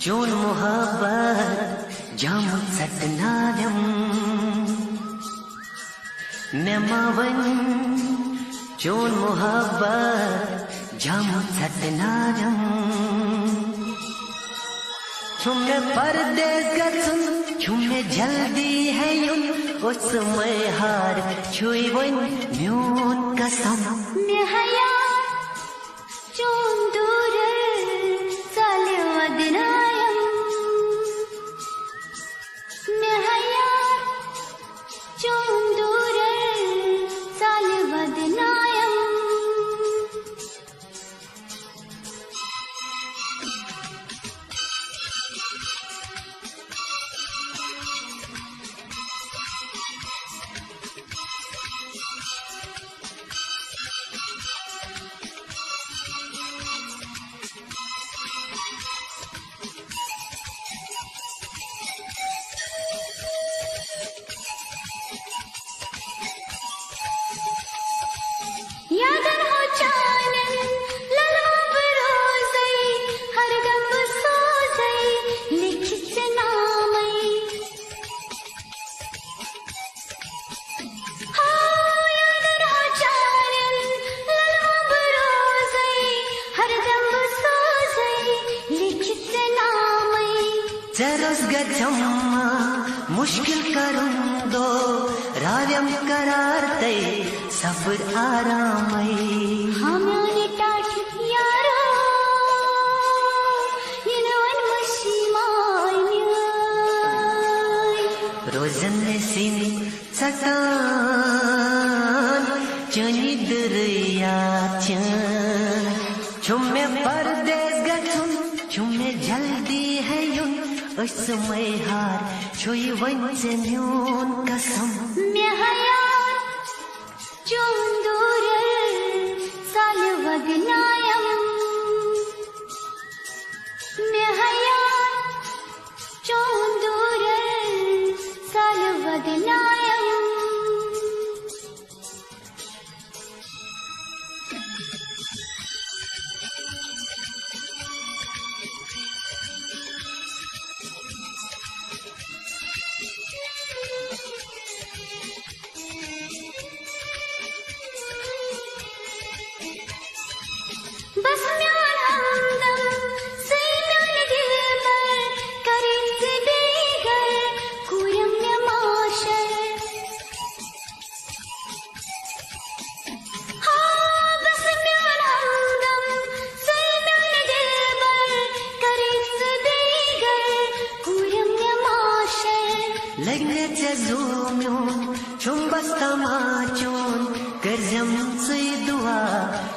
चून मोहब्बत जामुन सटनायम मेमावन चून मोहब्बत जामुन सटनायम छुमे परदेस गचुन छुमे जल्दी है युन उसमें हार छुई वन म्यून कसम मेहया चून दूर साले वदनायम मेहया चून दूर साले वदनायम यादन हो चानन ललो बरोज़ई हर दम सोज़ई लिखित नामई हाँ यादन हो चानन ललो बरोज़ई हर दम सोज़ई लिखित नामई जरस गजम्मा मुश्किल करूं दो राव्यम करारते सफर आरामई हमारे टाट यारो यनवन मशीमाय रोजन सिनी सकान चनी दरिया छुमे परदेस गचुन छुमे जल्दी है युन उसमें हार छुई वन से म्यून कसम मेहया चून दूर साल वदनायम मेहया चून दूर साल वदनायम बस म्यान हमदम सही म्यान दिल पर करीब से देगर कुयम माशर हाँ बस म्यान हमदम सही म्यान दिल पर करीब से देगर कुयम माशर लगने चूम्यून छुम बस्तमा चून करजम से दुआ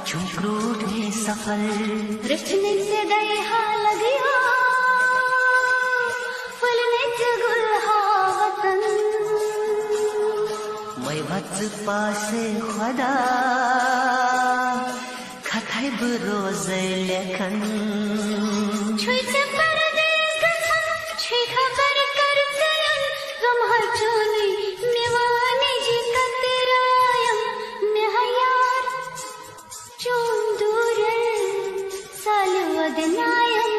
छुम क्रूट में सफल रचने से दया लगिया फलने से गुलहा वतन मैं बच पासे खुदा खताई बरोज लेखन छुई से परदेस कसम छुई खबर कर चलन गम हर चोली निवाने जी कतरायम मेहयार चून दूर साल वदनायम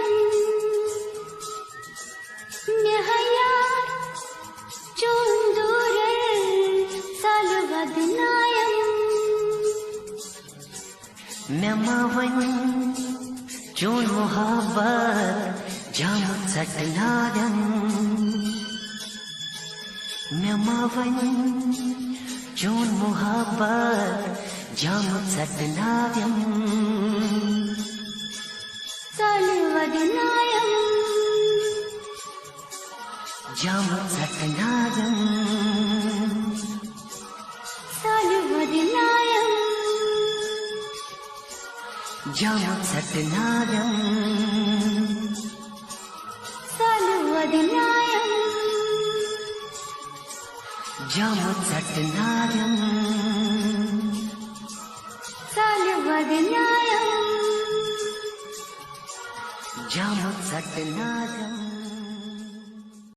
मेहयार चून दूर साल वदनायम मेमावन चून मोहब्बत जामुन सटनायम मेमावन चून मोहब्बत जामुन सटनायम साल वदनायम जामुन सटनायम साल वदनायम जामुन सटनायम साल वदनायम जामुन सटनायम साल वदनायम जामुन सटनायम